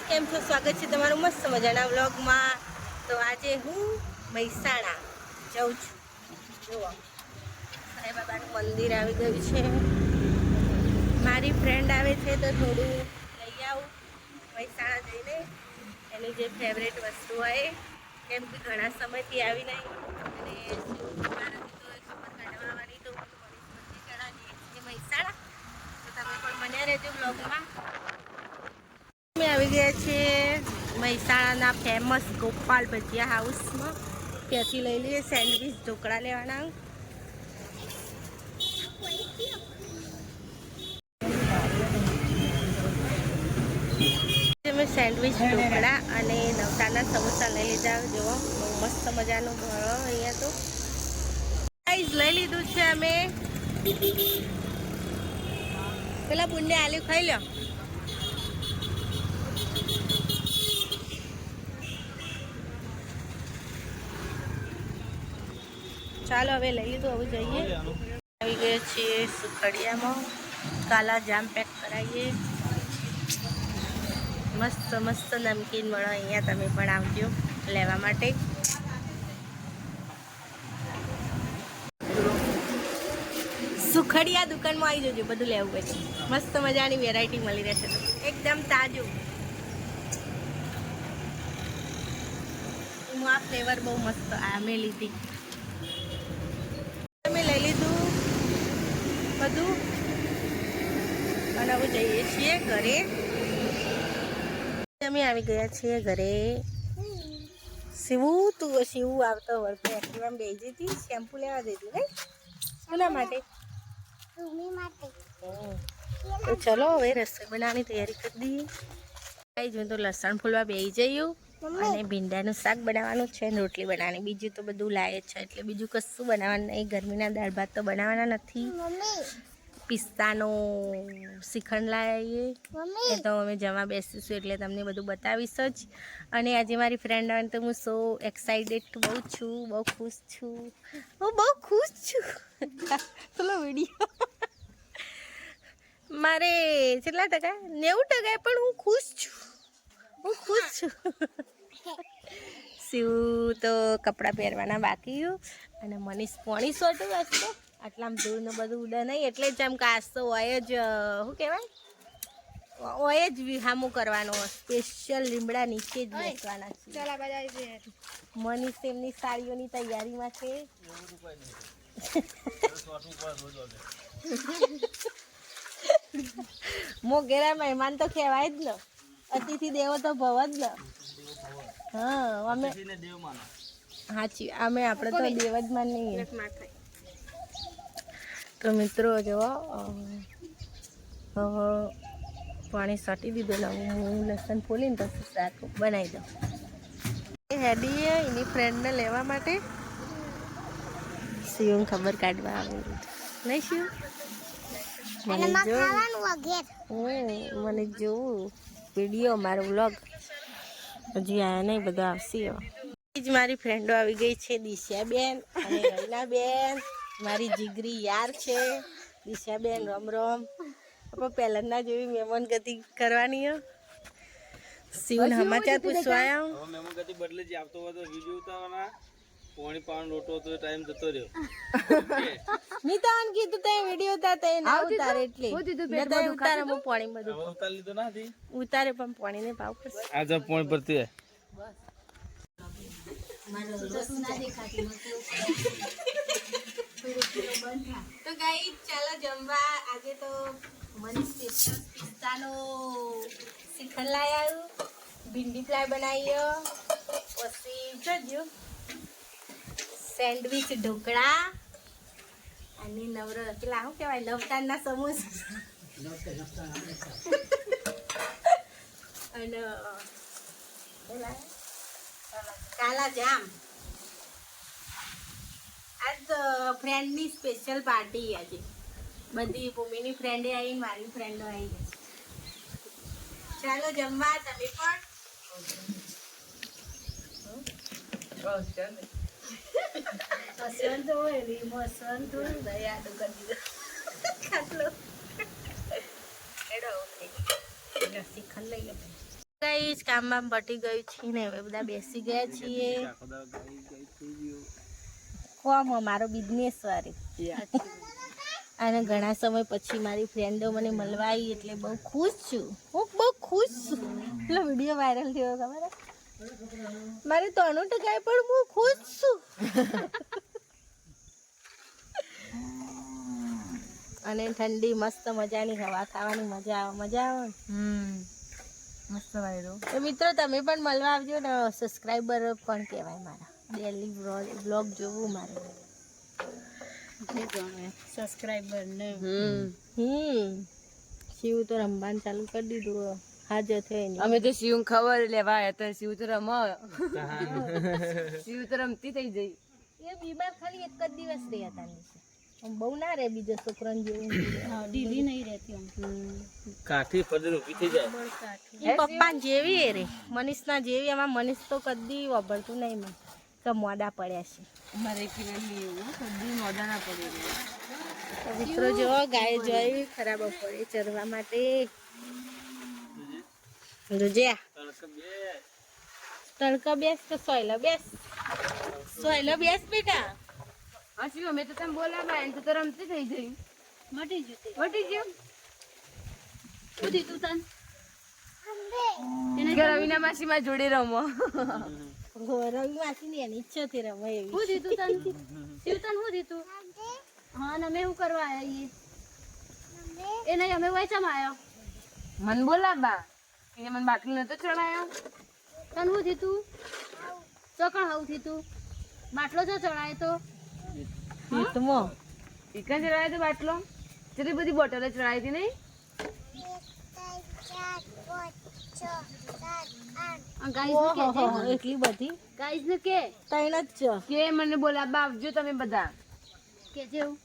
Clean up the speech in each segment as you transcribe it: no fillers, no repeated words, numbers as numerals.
કેમ છો? સ્વાગત છે તમારું મસ્ત મજાના વ્લોગમાં। તો આજે હું મહેસાણા જાઉં છું। જુઓ સાંઈ બાબાનું મંદિર આવી ગયું છે। મારી ફ્રેન્ડ આવે છે તો થોડું લઈ આવું મહેસાણા જઈને એની જે ફેવરેટ વસ્તુ હોય, કેમ કે ઘણા સમયથી આવી નહીં અને ખબર કાઢવાની તો હું મનીષ મંદિર ચડાવીએ છીએ મહેસાણા। તો તમે પણ બન્યા રહેજો વ્લોગમાં। અમે આવી ગયા છીએ મહેસાણાના ફેમસ ગોપાલ ભજીયા હાઉસમાં। ત્યાંથી લઈ લઈએ સેન્ડવીચ ઢોકળા લેવાના। મેં સેન્ડવીચ ઢોકળા અને નવતાના સમોસા લઈ લીધા। જુઓ બહુ મસ્ત મજાનું મળો અહીંયા તો ગાઈસ લઈ લીધું છે અમે। પેલા બુંદે આલુ ખાઈ લો। ચાલો હવે લઈ લીધું, હવે જઈએ। આવી ગયા છીએ સુખડિયામાં, કાલા જામ પેક કરાવીએ। મસ્ત મસ્ત નમકીન મળો અહીંયા, તમે પણ આવજો લેવા માટે। સુખડિયા દુકાનમાં આવી જજો, બધું લેવું પડશે। મસ્ત મજાની વેરાયટી મળી રહેશે, એકદમ તાજું। આ ફ્લેવર બહુ મસ્ત મેં લીધી, અમે લઈ લીધું બધું અને હવે જઈએ છીએ ઘરે। અમે આવી ગયા છીએ ઘરે। શિવું તું શિવું આવતો વળતો એક્ટિવામાં બેસી હતી, શેમ્પુ લેવા જતી ને કોના માટે? તો ચલો હવે રસોઈ બનાવવાની તૈયારી કરી દઈએ। હું તો લસણ ફૂલવા બેસી જયું અને ભીંડાનું શાક બનાવવાનું છે ને રોટલી બનાવવાની, બીજું તો બધું લાયે છે એટલે બીજું કશું બનાવવાનું નહીં। ગરમીના દાળ ભાત તો બનાવવાના નથી। પિસ્તાનો શ્રીખંડ લાવીએ એ તો અમે જમવા બેસીશું એટલે તમને બધું બતાવીશ જ। અને આજે મારી ફ્રેન્ડ આવે તો હું સો એક્સાઇટેડ બહુ છું, બહુ ખુશ છું, હું બહુ ખુશ છું। ચલો વિડીયો મારે કેટલા ટકા 90% પણ હું ખુશ છું, હું ખુશ છું। શિવ તો કપડાં પહેરવાના બાકી અને મનીષ પોણી સોટું વાંચતો આટલામાં ધૂળને બધું ઉડે નહીં એટલે જ આમ કાશ તો હોય જ શું કહેવાય, હોય જ વિહામું કરવાનો, સ્પેશિયલ લીમડા નીચે જ બેસવાના છે। મનીષ તેમની સાડીઓની તૈયારીમાં છે। મોગેરા મહેમાન તો કહેવાય જ ને, અતિથિ દેવો તો ભવ જ ને। હા અમે સાચી અમે આપણે તો દેવ જ માનીએ। તો મિત્રો જુઓ પાણી સાટી દીધું ને હું લસણ ફોલીને પછી શાક બનાવી દઉં। હેડીએ એની ફ્રેન્ડને લેવા માટે, શિવ ખબર કાઢવા આવે નહીં શિવ મને જોવું વિડીયો મારો વ્લોગ હજી આયા નહીં, બધા આવશે। જ મારી ફ્રેન્ડો આવી ગઈ છે, દિશાબેન અને રૈનાબેન, મારી જીગરી યાર છે દિશાબેન। રમ રમ આપણે પહેલાંના જેવી મહેમાન ગતિ કરવાની। શિવને સમાચાર પૂછવા આવ્યા। મહેમાન ગતિ બદલે જ આવતો હોય તો વિડીયો ઉતારવાના, પાણી પાણ લોટો તો ટાઈમ જતો રહ્યો। મી તો આન કીધું તે વિડીયો ઉતારતા એ ના ઉતારે એટલે મેં તો ઉતારે હું પાણી બધું ઉતાર લીધો ના હતી, ઉતારે પણ પાણીને ભાવ પડશે આ જબ પાણી પડતી હે તો ગાઈસ ચાલો જમવા। આજે તો મનીષ સ્પેશિયલ પિસ્તાનો શ્રીખંડ લાવ્યું, ભીંડી ફ્રાય બનાવી, પછી જોજો સેન્ડવીચ ઢોકળા અને પેલા શું કહેવાય નવતાના સમોસા અને કાલા જામ। આજ ફ્રેન્ડની સ્પેશિયલ પાર્ટી આજે બધી ભૂમિની ફ્રેન્ડે આવી, મારી ફ્રેન્ડો આવી ગઈ। ચાલો જમવા, તમે પણ હસવાનું તો હોય રીમો હસવાનું થોડું દયા તો કરી દીધો ખાટલો એડો શ્રીખંડ લઈ લો। ગાઈસ કામ બામ પટી ગયું છે ને હવે બધા બેસી ગયા છીએ. કોમ મારો બિઝનેસ વાળી અને ઘણા સમય પછી મારી ફ્રેન્ડો મને મળવા આવી એટલે બહુ ખુશ છું. હું બહુ ખુશ છું. પેલો વિડીયો વાયરલ થયો ખબર મારે 93% પણ હું ખુશ છું. અને ઠંડી મસ્ત મજાની હવા ખાવાની મજા આવે. મસ્ત વાયરો. તો મિત્રો તમે પણ મળવા આવજો ને સબસ્ક્રાઈબર પણ કહેવાય મારા. ડેલી બ્લોગ જોવું મારે. સબસ્ક્રાઈબર ને શિવ તો રમવાનું ચાલુ કરી દીધું. હાજર થઈ અમે તો શિવ ખબર લેવા આવ્યા તો શિવ તો રમ શિવ તો રમતી થઈ જઈ. એ બીમાર ખાલી એક જ દિવસ રહ્યા હતા નીચે. બહુ ના રે બીજો છોકરાને જેવું ઢીલી નહીં રહેતી. કાઠી ફદર ઊભી થઈ જાય. પપ્પા જેવી એ રે મનીષના જેવી. એમાં મનીષ તો કદી વાપરતું નહીં. મને તો મોડા પડ્યા છે. અમારે કદી મોડા ના પડે. મિત્રો જો ગાય જોઈ ખરાબ પડે ચરવા માટે. તડકા બેસ તો સોયલા બેસ. સોયલા બેસ બેટા. હા શિવ અમે તો તમે બોલાવા એને તો રમતી થઈ જઈ. મટી ગયું શું દીધું તને? રવિના માસી માં જોડે રમો. રવિ માસી ની એની ઈચ્છા થી રમે એવી. શું દીધું તને? શિવ તને શું દીધું? હા ને અમે શું કરવા આવ્યા? એ નહીં અમે વાંચવામાં આવ્યો. મન બોલાવા એ મને બાટલી નતો ચડાયો. તને શું દીધું? ચોકણ હાવ દીધું. બાટલો જો ચડાય તો એક જ ચડાય તો બાટલો. કેટલી બધી બોટલો ચડાવી હતી નહીં? એટલી બધી ગાઈઝ ને કે ત્રણ જ છે. કે મને બોલાવા આવજો તમે બધા. કે જેવું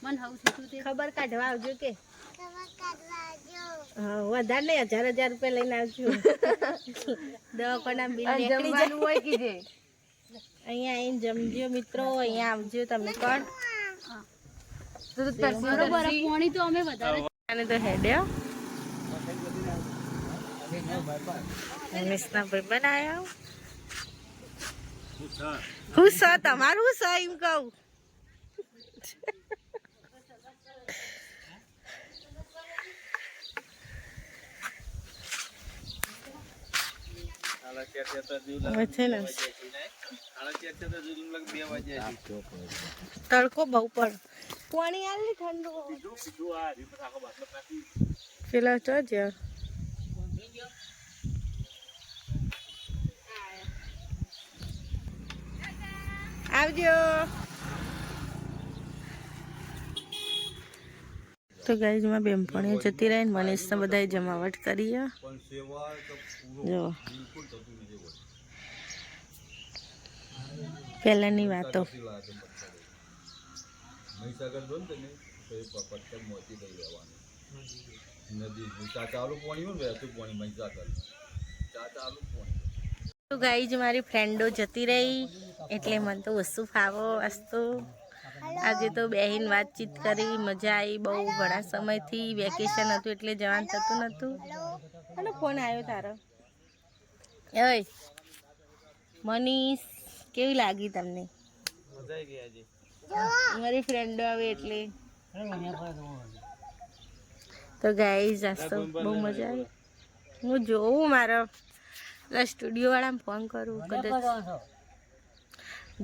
મને હાવ દીધું તે ખબર કાઢવા આવજો કે હા વધારે નહીં 1000 રૂપિયા લઈને આવજો. દવાખાના બિલ નીકળી જાય હોય કીધે. અહીંયા આવીને જમજો મિત્રો. અહીંયા આવજો તમે પણ. બરોબર પાણી તો અમે વધારે આને તો હેડ્યો મનીષના ભાઈ બનાવ્યો. હું સ તમારું સ એમ કહું. તડકો બહુ પડે. પાણી આલે ઠંડુ પેલા તો જ આવજો. તો ગાઈઝ માં બેનપણીઓ જતી રહી. મનીષ ને બધા જમાવટ કરી. જો પહેલાની વાતો. તો ગાઈઝ મારી ફ્રેન્ડો જતી રહી એટલે મને તો ઓછું ફાવો વસ્તુ. આજે તો બેહીન વાતચીત કરી. મજા આવી બહુ. ઘણા સમયથી વેકેશન હતું એટલે જવાનું થતું નહોતું. અને ફોન આવ્યો તારો. ઓય મનીષ કેવી લાગી તમને? મારી ફ્રેન્ડો આવે એટલે. તો ગાઈઝ આજ તો બહુ મજા આવી. હું જોઉં મારા સ્ટુડિયો વાળાને ફોન કરું કદાચ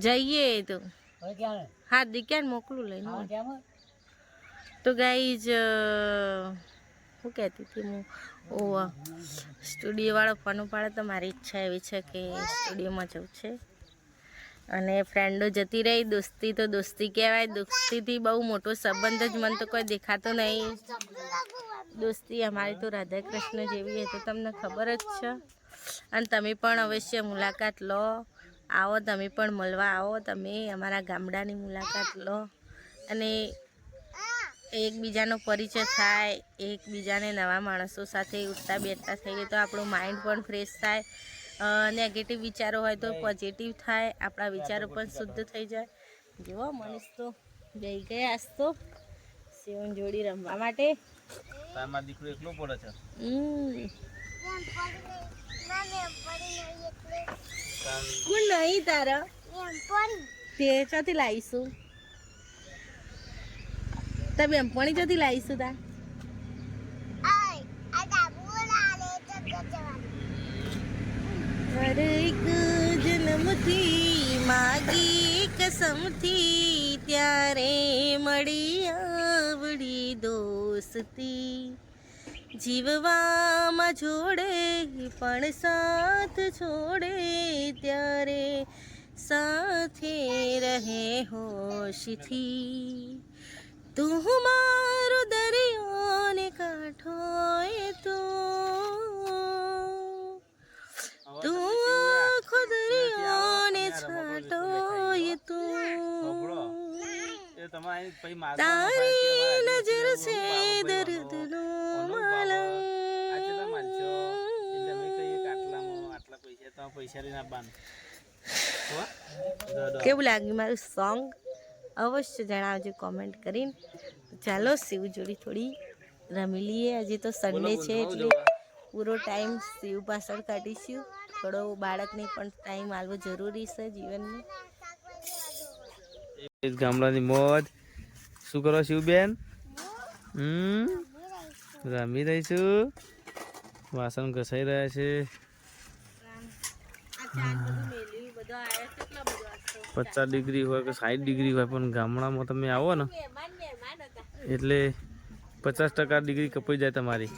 જઈએ તો. હા દીક્યાને મોકલું લઈને. તો ગાઈઝ શું કહેતી હતી હું? સ્ટુડિયો વાળો ફોન ઉપાડે તો મારી ઈચ્છા એવી છે કે સ્ટુડિયોમાં જવું છે. અને ફ્રેન્ડો જતી રહી. દોસ્તી તો દોસ્તી કહેવાય. દોસ્તીથી બહુ મોટો સંબંધ જ મને તો કોઈ દેખાતો નહીં. દોસ્તી અમારી તો રાધા કૃષ્ણ જેવી એ તો તમને ખબર જ છે. અને તમે પણ અવશ્ય મુલાકાત લો. આવો તમે પણ મળવા આવો. તમે અમારા ગામડાની મુલાકાત લો અને એકબીજાનો પરિચય થાય. એકબીજાને નવા માણસો સાથે ઉઠતા બેઠતા થઈએ તો આપણું માઇન્ડ પણ ફ્રેશ થાય. નેગેટિવ વિચારો હોય તો પોઝિટિવ થાય. આપણા વિચારો પણ શુદ્ધ થઈ જાય. જુઓ મનીષ તો જઈ ગયા આજ તો શિવન જોડી રમવા માટે. તારમાં દીકરો એકલો પડે છે. કોણ નહીં તારા તે ચોથી લાવીશું તમે બેનપણી ચોથી લાવીશું તાર હર એક જન્મથી માગી કસમથી ત્યારે મળી આવડી દોસ્તી જીવવામાં જોડે પણ સાથ છોડે ત્યારે સાથે રહે હોશથી તું મારો દરિયો ને કાંઠો એ તો તું આખો દરિયો ને છાંટો એ તો તારી નજર સે દર્દનો માલમ કેવું લાગ્યું મારું સોંગ અવશ્ય જણાવજો કોમેન્ટ કરીને ચાલો શિવ જોડી થોડી રમી લઈએ આજે તો સન્ડે છે એટલે પૂરો ટાઈમ શિવ પાછળ કાઢીશું થોડો બાળકને પણ ટાઈમ આવવો જરૂરી છે જીવનમાં ગામડાની મોજ શું કરો શિવબેન રમી રહીશું વાસણ ઘસાઈ રહ્યા છે 50 ડિગ્રી હોય કે 60 ડિગ્રી હોય પણ ગામડામાં તમે આવો ને એટલે 50% ડિગ્રી કપાઈ જાય તમારી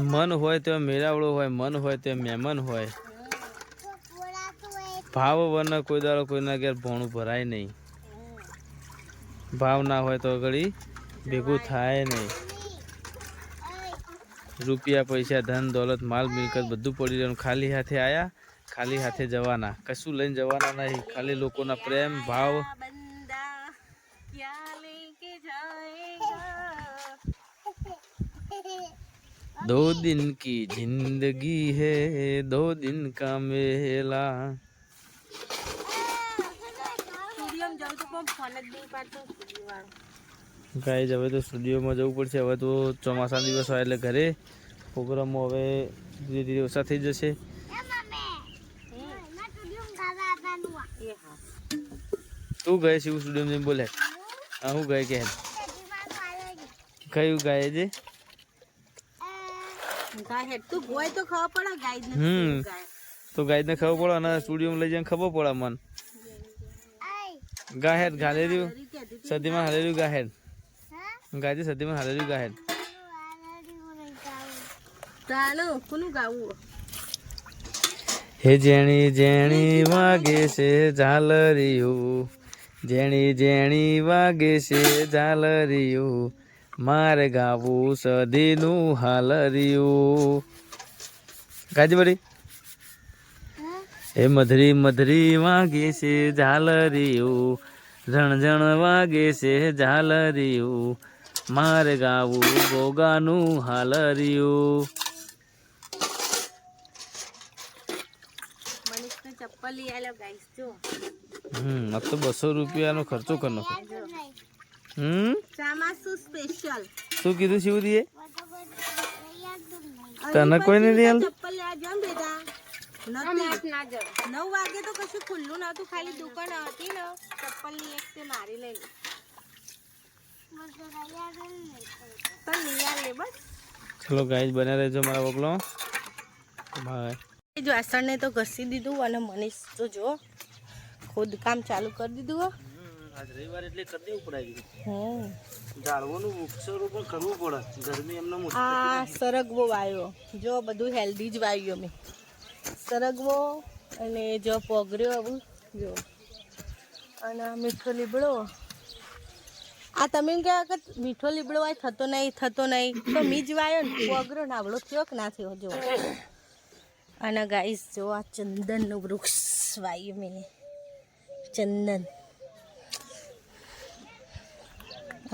મન હોય તો મેળાવડો હોય મન હોય તો મહેમાન હોય ભાવ વન કોઈ દાડો કોઈના ઘેર ભોણું ભરાય નહીં ભાવ ના હોય તો ઘડી ભેગું થાય નહીં રૂપિયા પૈસા ધન દોલત માલ મિલકત બધું પડી રહ્યું ખાલી હાથે આયા ખાલી હાથે જવાના કશું લઈને જવાના નહીં ખાલી લોકોના પ્રેમ ભાવ दो दिन की जिंदगी है 2 दिन का मेला ગાઈઝ હવે તો સ્ટુડિયોમાં જવું પડશે હવે તો ચોમાસા દિવસ હોય એટલે ઘરે પ્રોગ્રામો હવે ધીરે ધીરે ઓછા થઈ જશે તું ગયે શિવ સ્ટુડિયો બોલે હા હું ગયે કે કયું ગાય છે તો ગાય ને ખબર પડે અને સ્ટુડિયો લઈ જઈને ખબર પડે મન ગાહેર ગાલે રહ્યું સદીમાં હાલે રહ્યું ગાહેર ગાય સદીમાં હાલે રહ્યું ગાહેર હે જેણી જેણી વાગે છે ઝાલરિયું જેણી જેણી વાગે છે ઝાલરિયું મારે ગાવું સદીનું હાલરિયું ગાજી બડી એ મધરી મધરી વાગે છે ઝાલરિયું ઝણઝણ વાગે છે ઝાલરિયું મારે ગાવું ગોગાનું હાલરિયું ચપ્પલ લઈ આલો ગાઈસ જો अब तो 200 રૂપિયાનો ખર્ચો કરનો ચામાસુ સ્પેશિયલ શું કીધું શિવદીએ તને કોઈ નહીં દે ચપ્પલ લે આજો બેટા 9 વાગે તો કશું ખુલ્લું નતું ખાલી દુકાન હતી ને ચપ્પલ ની એક તે મારી લઈ પણ નિયાર લે બસ ચલો ગાઈસ બને રહેજો મારા વગલો બાય જો વાસણને તો ઘસી દીધું અને મનીષ તો જો ખુદ કામ ચાલુ કરી દીધું આજ રવિવાર એટલે કરી દેવું પડાય ઝાડવાનું વૃક્ષારોપણ કરવું પડે ગરમી એમને આ સરગવો વાવ્યો જો બધું હેલ્ધી જ વાવ્યો મેં સરગવો અને જો પોગર્યો આવું જો અને મીઠો લીમડો આ તમે કહો કે મીઠો લીમડો હોય થતો નહીં તો મી જ વાવ્યો ને પોગર્યો નાવડો થયો કે ના થયો જો અને ગાઈસ જો આ ચંદનનું વૃક્ષ વાવ્યું મેં ચંદન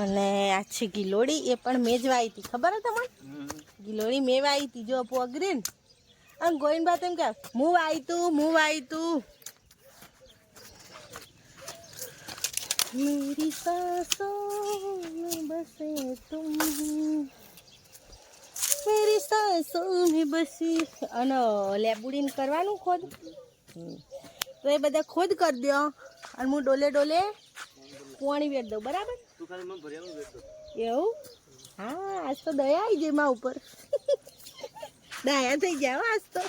અને આ છે ગિલોડી એ પણ મેં જ વાવી હતી ખબર તમને ગિલોડી મેં વાવી હતી જો પોગરીન અને ગોવિંદબા તેમ કે હું વાવી તું मेरी सांसों में बसे तुम, मेरी सांसों में बसी. અને લેબુડીને કરવાનું ખોદ. તો એ બધા ખોદ કરી દો અને હું ડોલે ડોલે પાણી વેર દઉં. બરાબર? એવું? હા, આજ તો દયા આવી ગઈ માં ઉપર. દયા થઈ ગયા આજ તો.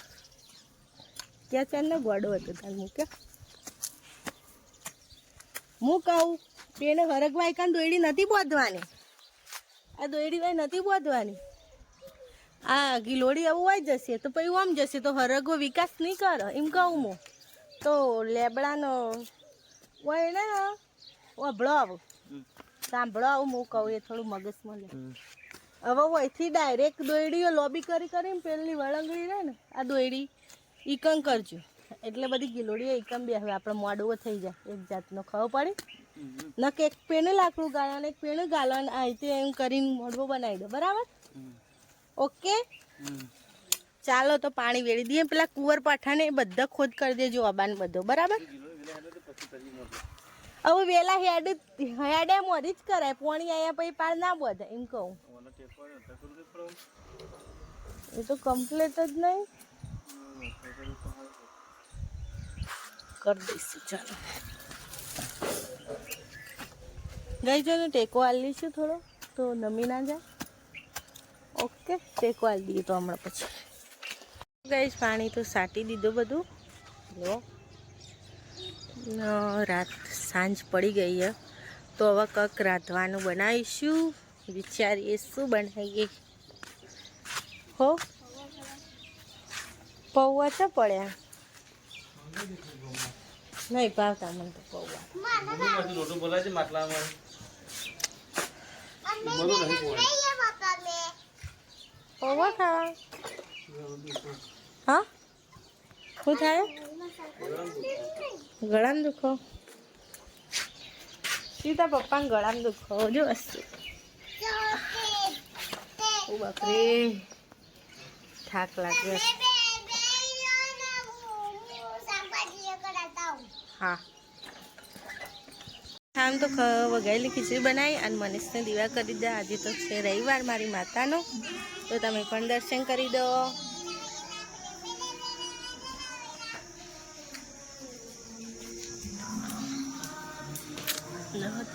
ક્યાં ચાલનો ગોડો હતો તાર મૂકે. હું કહું પેને હરગવાઈ કાન દોયડી નથી બોધવાની. આ દોયડી વાય નથી બોધવાની. આ ગિલોડી આવું આવી જશે તો પછી આમ જશે તો હરગો વિકાસ નહીં કરે એમ કહું હું. તો લેબડાનો હોય ને વભળો આવું સાંભળો આવું હું કહું એ થોડું મગજમાં લે. હવે અહીંથી ડાયરેક્ટ દોયડીઓ લોબી કરી કરીને પેલી વળંગડી રહે ને આ દોયડી ઈકમ કરજો એટલે બધી ગિલોડીઓ ઈકમ બે હવે આપણે મોડવો થઈ જાય એક જાતનો ખબર પડી ન કે એક પેને લાકડું ગાળવાનું એક પેને ગાળવાનું આ રીતે એમ કરીને મોડવો બનાવી દો. બરાબર? ઓકે, ચાલો તો પાણી વેળી દઈએ. પેલા કુંવર પાઠાને એ બધા ખોદ કરી દેજો અબાન બધો. બરાબર? હવે વેલા હેડે મોરી જ કરાય પાણી આયા પછી પાર ના બધે એમ કહું. એ તો કમ્પ્લીટ જ નહીં કરી દઈશું. ચાલો ગઈ જો ને ટેકો આલી લઈશું થોડો તો નમી ના જાય. ઓકે, ટેકો આલી દઈએ તો હમણાં પછી. ગઈ પાણી તો સાટી દીધું બધું. લો રાત સાંજ પડી ગઈ છે તો હવે કંઈક રાંધવાનું બનાવીશું. વિચારીએ શું બનાવીએ. હો પૌવા તો પડ્યા નહીં ભાવતા મને તો પૌવા. પૌવા ખાવા? હા, શું થાય? ગળામાં દુખો? સીતા પપ્પાને ગળામાં દુખો જો વસ્તુ. ઓ બાપરે થાક લાગ્યો. હા, આમ તો વઘારેલી ખીચડી બનાવી અને મનીષને દીવા કરી દીધા. આજે તો છે રવિવાર મારી માતાનો તો તમે પણ દર્શન કરી દો.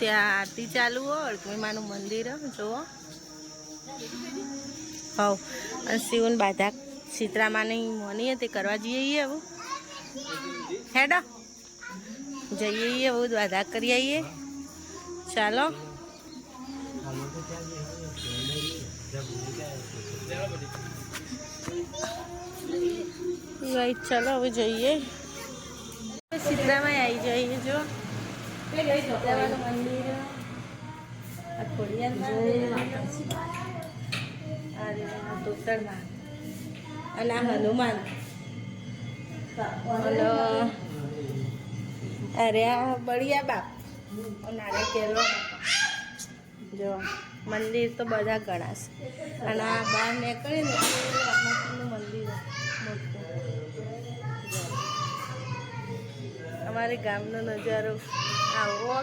ત્યાં આરતી ચાલુ હોય અળગમીમાનું મંદિર જુઓ. હવ અને શિવન બાધા સીતરામાની મોની તે કરવા જઈએ. હવે હેડો જઈએ બહુ બાધા કરી આવીએ. ચાલો ચાલો હવે જઈએ. સીતરામાં આવી જઈએ. જો સીતરામાનું મંદિર આ ખોડિયારમાં તોતરમાં અને આ હનુમાન અને અરે આ બળિયા બાપ નારે કેરવા જો મંદિર તો બધા ઘણા છે. અને આ બહાર નીકળે ને રામાપીરનું મંદિર મોટું. અમારે ગામનો નજારો આવો.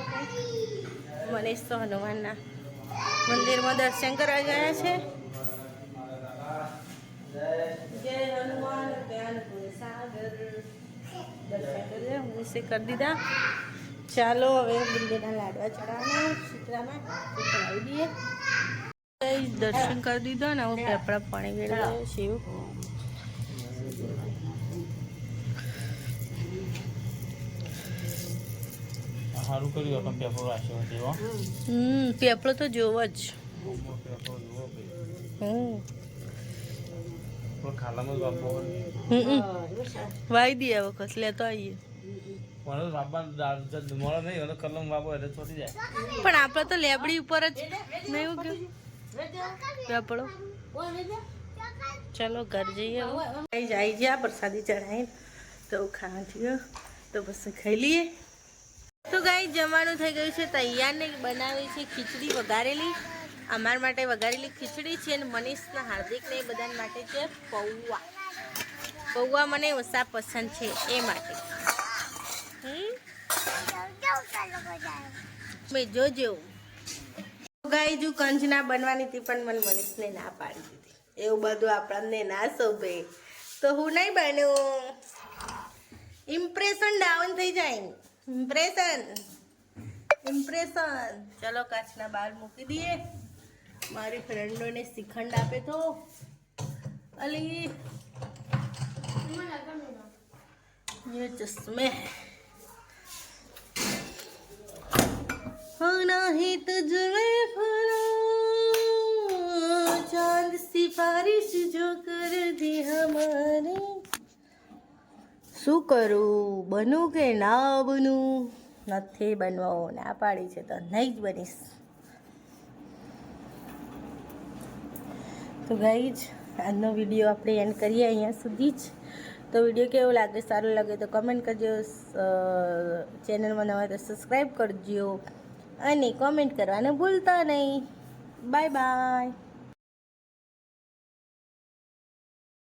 મનીષ તો હનુમાનના મંદિરમાં દર્શન કરવા ગયા છે. જય હનુમાન જ્ઞાન સાગર દર્શન કરી દીધા. ચાલો હવે બુંદીના લાડવા ચડાવવાના સીતરામાં ચડાવી દઈએ. દર્શન કરી દીધો ને હવે પેપડા પાણી વેળાવે શિવ. સારું કર્યું પણ પેપરો રાખ્યો. પેપડો તો જોવો જ. ખાલામાં બાપો વાઈ દઈએ વખત લેતો આવીએ. મને બાપા મળે નહીં અને કલમ બાપો એટલે ચોટી જાય. પણ આપણે તો લેબડી ઉપર જ નહીં ઉગ્યો પેપડો. ચલો ઘર જઈએ. આવી ગયા પ્રસાદી ચડાવી તો ખાવા થયો તો બસ ખાઈ લઈએ. તો ગાઈ જમવાનું થઈ ગયું છે તૈયાર ને બનાવી છે ખીચડી વઘારેલી. અમારા માટે વઘારેલી ખીચડી છે અને મનીષના હાર્દિકને બધા માટે છે પૌવા. પૌવા મને ઓછા પસંદ છે એ માટે. મેં જોજો ગાઈ જો કંચના બનવાની હતી પણ મને મનીષને ના પાડી દીધી. એવું બધું આપણને ના શોભે તો હું નહીં બન્યું. ઇમ્પ્રેશન ડાઉન થઈ જાય. ઇમ્પ્રેશન ચલો કાચના બહાર મૂકી દઈએ. મારી ફ્રેન્ડોને શ્રીખંડ આપે તો અલી ये चश्मे हाँ नहीं तुझमें फरा चांद सिफारिश जो कर दी हमारे. શું કરું, બનું કે ના બનું? નથી બનવો, ના પાડી છે તો નહીં જ બનીશ. તો ગાઈઝ આજનો વિડીયો આપણે એન્ડ કરીએ અહીંયા સુધી જ. તો વિડીયો કેવો લાગે, સારો લાગે તો કમેન્ટ કરજો, ચેનલમાં નવા તો સબસ્ક્રાઈબ કરજો અને કોમેન્ટ કરવાનું ભૂલતા નહીં. Bye bye.